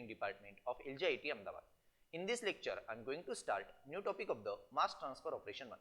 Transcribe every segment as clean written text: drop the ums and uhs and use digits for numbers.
Engineering Department of LJIT Ahmedabad. In this lecture, I am going to start new topic of the mass transfer operation 1.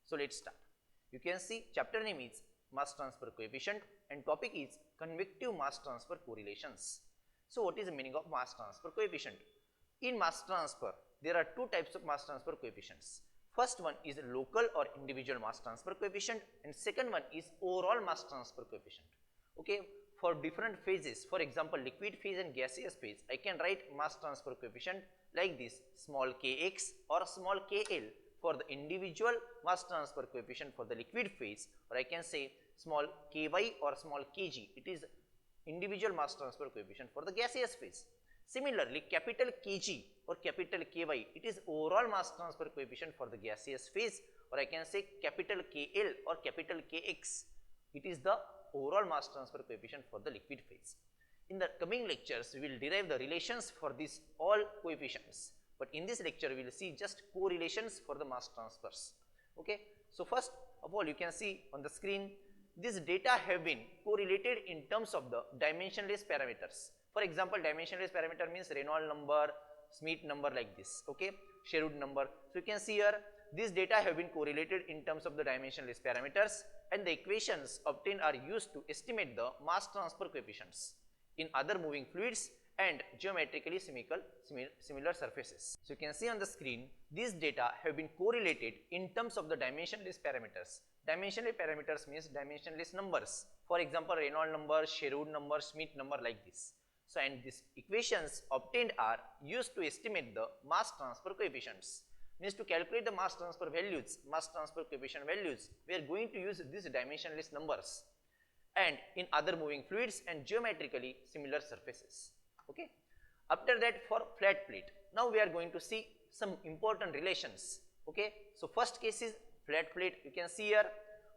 So let's start. You can see chapter name is mass transfer coefficient and topic is convective mass transfer correlations. So what is the meaning of mass transfer coefficient? In mass transfer, there are two types of mass transfer coefficients. First one is local or individual mass transfer coefficient and second one is overall mass transfer coefficient. Okay, for different phases, for example liquid phase and gaseous phase, I can write mass transfer coefficient like this, small kx or small kl for the individual mass transfer coefficient for the liquid phase, or I can say small ky or small kg, it is individual mass transfer coefficient for the gaseous phase. Similarly, capital Kg or capital Ky, it is overall mass transfer coefficient for the gaseous phase, or I can say capital Kl or capital Kx, it is the overall mass transfer coefficient for the liquid phase. In the coming lectures, we will derive the relations for these all coefficients, but in this lecture, we will see just correlations for the mass transfers. Okay. So first of all, you can see on the screen, these data have been correlated in terms of the dimensionless parameters. For example, dimensionless parameter means Reynolds number, Schmidt number like this, okay, Sherwood number. So you can see here, these data have been correlated in terms of the dimensionless parameters and the equations obtained are used to estimate the mass transfer coefficients in other moving fluids and geometrically similar surfaces. So you can see on the screen, these data have been correlated in terms of the dimensionless parameters. Dimensionless parameters means dimensionless numbers. For example, Reynolds number, Sherwood number, Schmidt number like this. So, and these equations obtained are used to estimate the mass transfer coefficients. Means to calculate the mass transfer values, mass transfer coefficient values, we are going to use these dimensionless numbers and in other moving fluids and geometrically similar surfaces. Okay. After that, for flat plate, now we are going to see some important relations. Okay. So first case is flat plate. You can see here,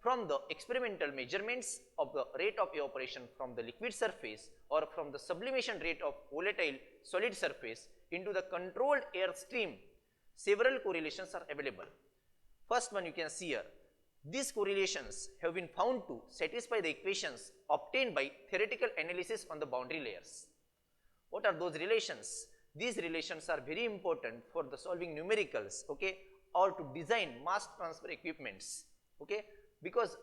from the experimental measurements of the rate of evaporation from the liquid surface or from the sublimation rate of volatile solid surface into the controlled air stream, several correlations are available. First one you can see here, these correlations have been found to satisfy the equations obtained by theoretical analysis on the boundary layers. What are those relations? These relations are very important for the solving numericals, okay, or to design mass transfer equipments, okay, because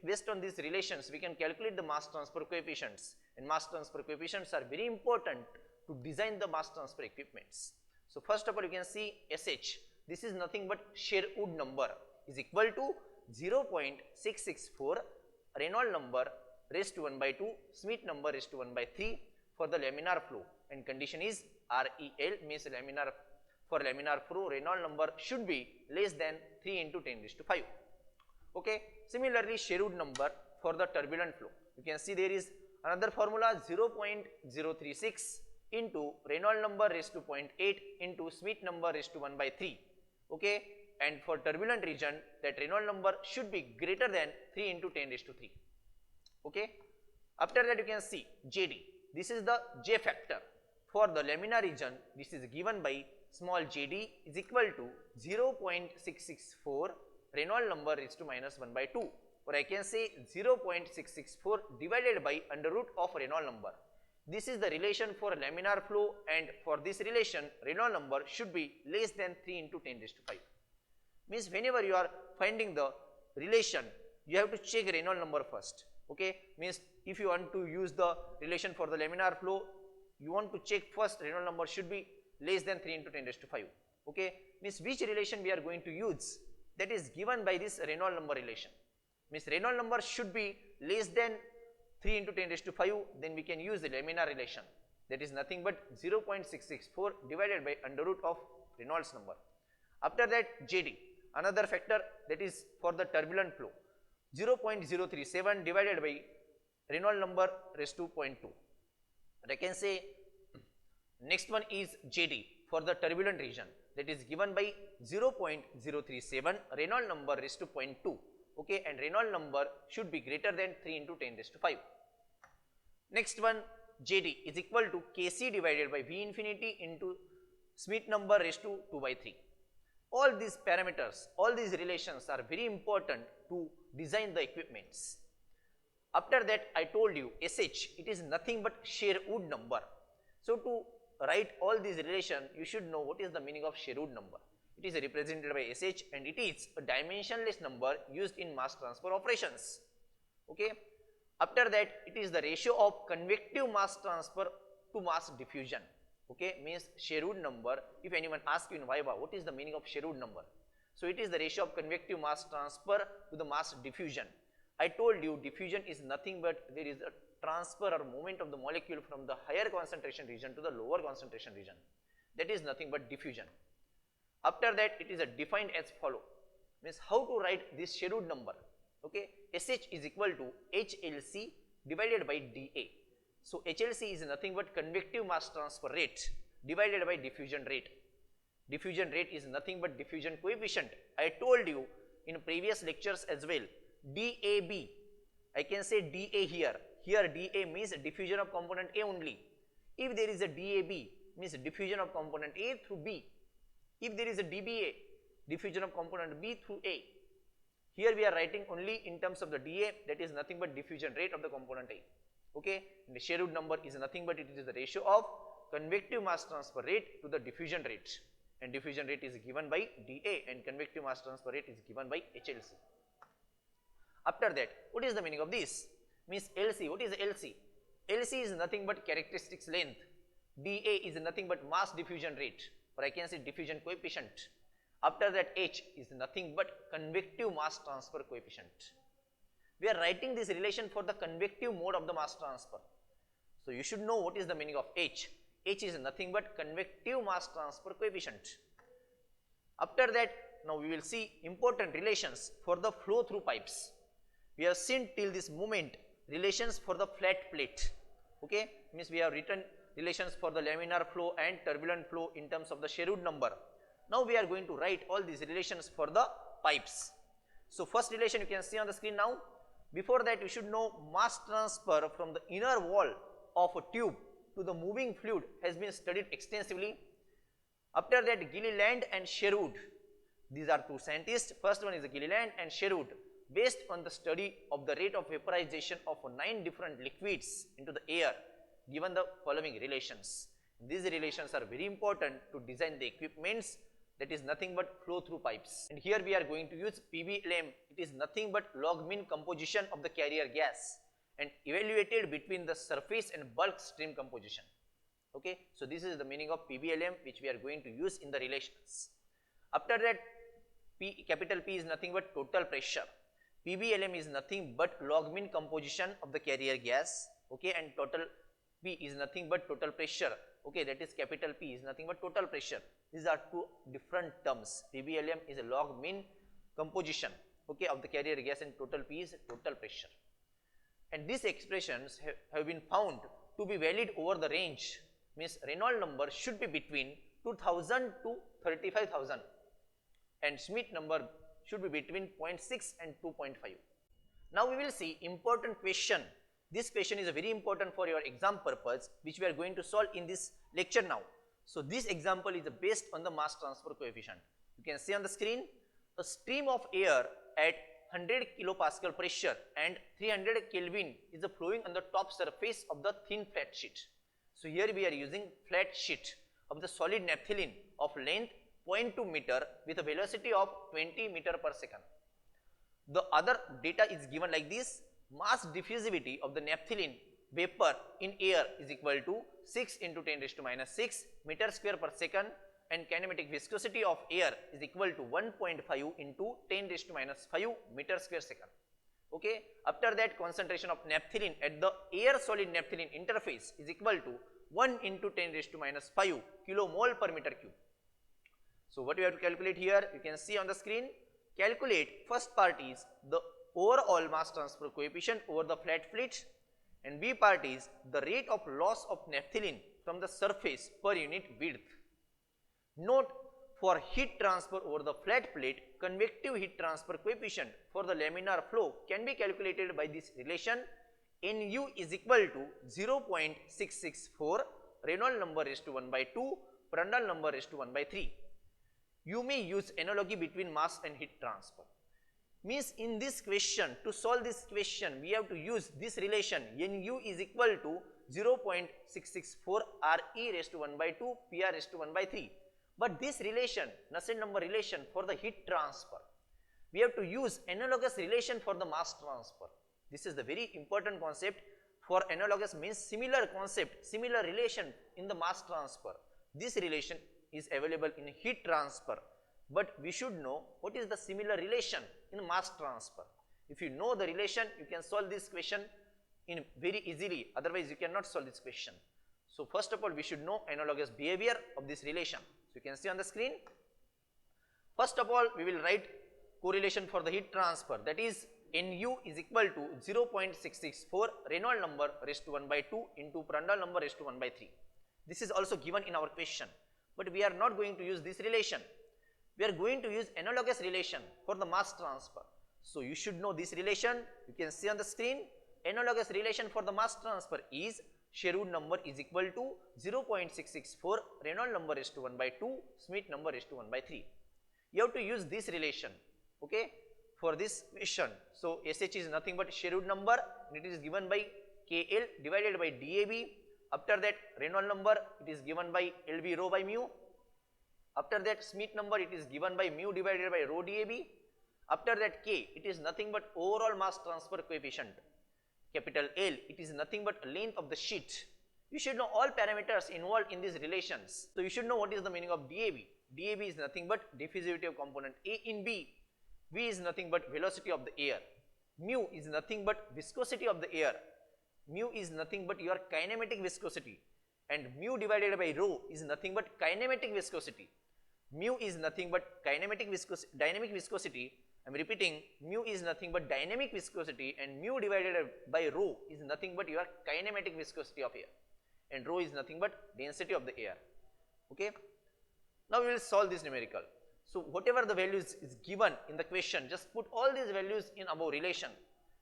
based on these relations we can calculate the mass transfer coefficients, and mass transfer coefficients are very important to design the mass transfer equipments. So first of all you can see SH, this is nothing but Sherwood number is equal to 0.664 Reynolds number raised to 1 by 2, Schmidt number raised to 1 by 3 for the laminar flow, and condition is REL means laminar, for laminar flow Reynolds number should be less than 3 into 10 raised to 5. Okay. Similarly, Sherwood number for the turbulent flow, you can see there is another formula 0.036 into Reynolds number raised to 0.8 into Schmidt number raised to 1 by 3. Okay. And for turbulent region, that Reynolds number should be greater than 3 into 10 raised to 3. Okay. After that you can see JD, this is the J factor. For the laminar region, this is given by small JD is equal to 0.664 Reynolds number raised to minus 1 by 2, or I can say 0.664 divided by under root of Reynolds number. This is the relation for laminar flow, and for this relation Reynolds number should be less than 3 into 10 raised to 5. Means whenever you are finding the relation, you have to check Reynolds number first. Okay. Means if you want to use the relation for the laminar flow, you want to check first Reynolds number should be less than 3 into 10 raised to 5. Okay. Means which relation we are going to use, that is given by this Reynolds number relation. Means Reynolds number should be less than 3 into 10 raised to 5, then we can use the laminar relation, that is nothing but 0.664 divided by under root of Reynolds number. After that JD, another factor, that is for the turbulent flow, 0.037 divided by Reynolds number raised to 0.2. And I can say next one is JD for the turbulent region, that is given by 0.037 Reynolds number raised to 0.2. Okay, and Reynolds number should be greater than 3 into 10 raised to 5. Next one JD is equal to Kc divided by V infinity into Schmidt number raised to 2 by 3. All these parameters, all these relations are very important to design the equipments. After that I told you SH, it is nothing but Sherwood number. So to write all these relation, you should know what is the meaning of Sherwood number. It is represented by SH and it is a dimensionless number used in mass transfer operations. Okay. After that, it is the ratio of convective mass transfer to mass diffusion. Okay, means Sherwood number. If anyone asks you in Viva, what is the meaning of Sherwood number? So it is the ratio of convective mass transfer to the mass diffusion. I told you diffusion is nothing but there is a transfer or movement of the molecule from the higher concentration region to the lower concentration region. That is nothing but diffusion. After that, it is defined as follow. Means how to write this Sherwood number. Okay, SH is equal to HLC divided by dA. So HLC is nothing but convective mass transfer rate divided by diffusion rate. Diffusion rate is nothing but diffusion coefficient. I told you in previous lectures as well. DAB, I can say DA here. Here DA means diffusion of component A only. If there is a DAB, means diffusion of component A through B. If there is a DBA, diffusion of component B through A. Here we are writing only in terms of the dA, that is nothing but diffusion rate of the component A. Okay, and the Sherwood number is nothing but it is the ratio of convective mass transfer rate to the diffusion rate, and diffusion rate is given by dA and convective mass transfer rate is given by HLC. After that, what is the meaning of this? Means LC. What is LC? LC is nothing but characteristics length. dA is nothing but mass diffusion rate, or I can say diffusion coefficient. After that, H is nothing but convective mass transfer coefficient. We are writing this relation for the convective mode of the mass transfer. So you should know what is the meaning of H. H is nothing but convective mass transfer coefficient. After that, now we will see important relations for the flow through pipes. We have seen till this moment relations for the flat plate. Okay, means we have written relations for the laminar flow and turbulent flow in terms of the Sherwood number. Now we are going to write all these relations for the pipes. So first relation you can see on the screen now. Before that, you should know mass transfer from the inner wall of a tube to the moving fluid has been studied extensively. After that, Gilliland and Sherwood. These are two scientists. First one is Gilliland and Sherwood. Based on the study of the rate of vaporization of 9 different liquids into the air, given the following relations. These relations are very important to design the equipments, that is nothing but flow through pipes. And here we are going to use PBLM. It is nothing but log mean composition of the carrier gas and evaluated between the surface and bulk stream composition. Okay, so this is the meaning of PBLM which we are going to use in the relations. After that, capital P is nothing but total pressure. PBLM is nothing but log mean composition of the carrier gas. Okay, and total P is nothing but total pressure. Okay, that is capital P is nothing but total pressure. These are two different terms. PBLM is a log mean composition, okay, of the carrier gas, and total P is total pressure. And these expressions have been found to be valid over the range. Means Reynolds number should be between 2000 to 35,000 and Schmidt number should be between 0.6 and 2.5. Now we will see important question. This question is very important for your exam purpose, which we are going to solve in this lecture now. So this example is based on the mass transfer coefficient. You can see on the screen, a stream of air at 100 kilopascal pressure and 300 Kelvin is flowing on the top surface of the thin flat sheet. So here we are using flat sheet of the solid naphthalene of length 0.2 meter with a velocity of 20 meter per second. The other data is given like this. Mass diffusivity of the naphthalene vapor in air is equal to 6 into 10 raised to minus 6 meter square per second, and kinematic viscosity of air is equal to 1.5 into 10 raised to minus 5 meter square second. Okay. After that, concentration of naphthalene at the air solid naphthalene interface is equal to 1 into 10 raised to minus 5 kilomole per meter cube. So what we have to calculate here, you can see on the screen. Calculate first part is the overall mass transfer coefficient over the flat plate, and B part is the rate of loss of naphthalene from the surface per unit width. Note, for heat transfer over the flat plate, convective heat transfer coefficient for the laminar flow can be calculated by this relation. Nu is equal to 0.664 Reynolds number raised to 1 by 2 Prandtl number raised to 1 by 3. You may use analogy between mass and heat transfer. Means in this question, to solve this question, we have to use this relation. Nu is equal to 0.664 Re raised to 1 by 2 Pr raised to 1 by 3. But this relation, Nusselt number relation for the heat transfer, we have to use analogous relation for the mass transfer. This is the very important concept. For analogous means similar concept, similar relation in the mass transfer. This relation is available in heat transfer, but we should know what is the similar relation in mass transfer. If you know the relation, you can solve this question in very easily, otherwise you cannot solve this question. So first of all, we should know analogous behavior of this relation. So you can see on the screen. First of all, we will write correlation for the heat transfer, that is Nu is equal to 0.664 Reynolds number raised to 1 by 2 into Prandtl number raised to 1 by 3. This is also given in our question, but we are not going to use this relation. We are going to use analogous relation for the mass transfer. So you should know this relation. You can see on the screen. Analogous relation for the mass transfer is Sherwood number is equal to 0.664 Reynolds number raised to 1 by 2 Schmidt number raised to 1 by 3. You have to use this relation, okay, for this question. So SH is nothing but Sherwood number, and it is given by KL divided by DAB. After that, Reynolds number, it is given by LV rho by mu. After that, Schmidt number, it is given by mu divided by rho DAB. After that, K, it is nothing but overall mass transfer coefficient. Capital L, it is nothing but length of the sheet. You should know all parameters involved in these relations. So you should know what is the meaning of DAB. DAB is nothing but diffusivity of component A in B. V is nothing but velocity of the air. Mu is nothing but viscosity of the air. Mu is nothing but your kinematic viscosity. And mu divided by rho is nothing but kinematic viscosity. Mu is nothing but dynamic viscosity. I am repeating, mu is nothing but dynamic viscosity, and mu divided by rho is nothing but your kinematic viscosity of air. And rho is nothing but density of the air. Okay. Now we will solve this numerical. So whatever the values is given in the question, just put all these values in above relation.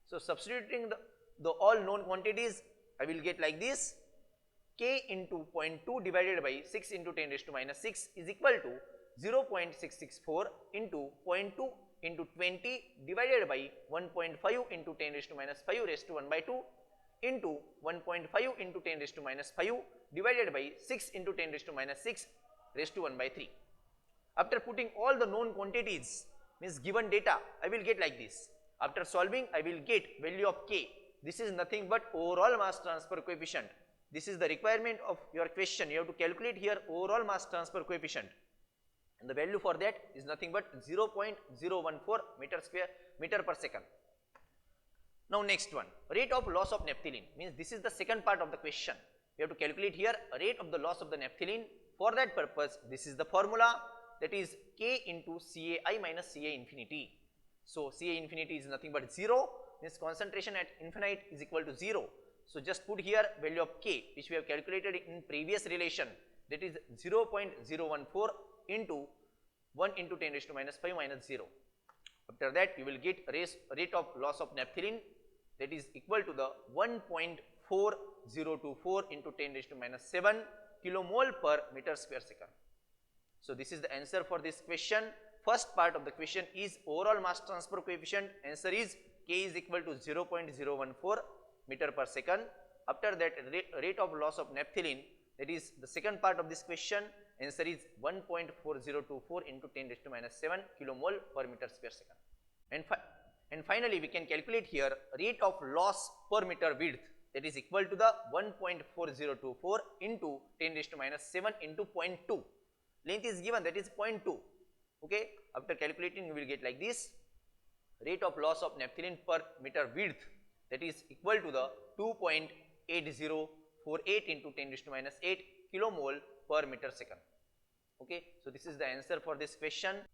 So substituting the all known quantities, I will get like this: K into 0.2 divided by 6 into 10 raised to minus 6 is equal to 0.664 into 0.2 into 20 divided by 1.5 into 10 raised to minus 5 raised to 1 by 2 into 1.5 into 10 raised to minus 5 divided by 6 into 10 raised to minus 6 raised to 1 by 3. After putting all the known quantities, means given data, I will get like this. After solving, I will get value of K. This is nothing but overall mass transfer coefficient. This is the requirement of your question. You have to calculate here overall mass transfer coefficient. And the value for that is nothing but 0.014 meter per second. Now next one, rate of loss of naphthalene, means this is the second part of the question. We have to calculate here a rate of the loss of the naphthalene. For that purpose, this is the formula, that is K into CAI minus CA infinity. So CA infinity is nothing but 0, means concentration at infinite is equal to 0. So just put here value of K, which we have calculated in previous relation, that is 0.014 into 1 into 10 raised to minus 5 minus 0. After that, you will get rate of loss of naphthalene, that is equal to the 1.4024 into 10 raised to minus 7 kilomole per meter square second. So this is the answer for this question. First part of the question is overall mass transfer coefficient. Answer is K is equal to 0.014 meter per second. After that, rate of loss of naphthalene, that is the second part of this question. Answer is 1.4024 into 10 raised to minus 7 kilomole per meter square second. And finally, we can calculate here rate of loss per meter width, that is equal to the 1.4024 into 10 raised to minus 7 into 0.2. Length is given, that is 0.2. Okay. After calculating, you will get like this: rate of loss of naphthalene per meter width, that is equal to the 2.8048 into 10 raised to minus 8 kilomole per meter second. Okay. So this is the answer for this question.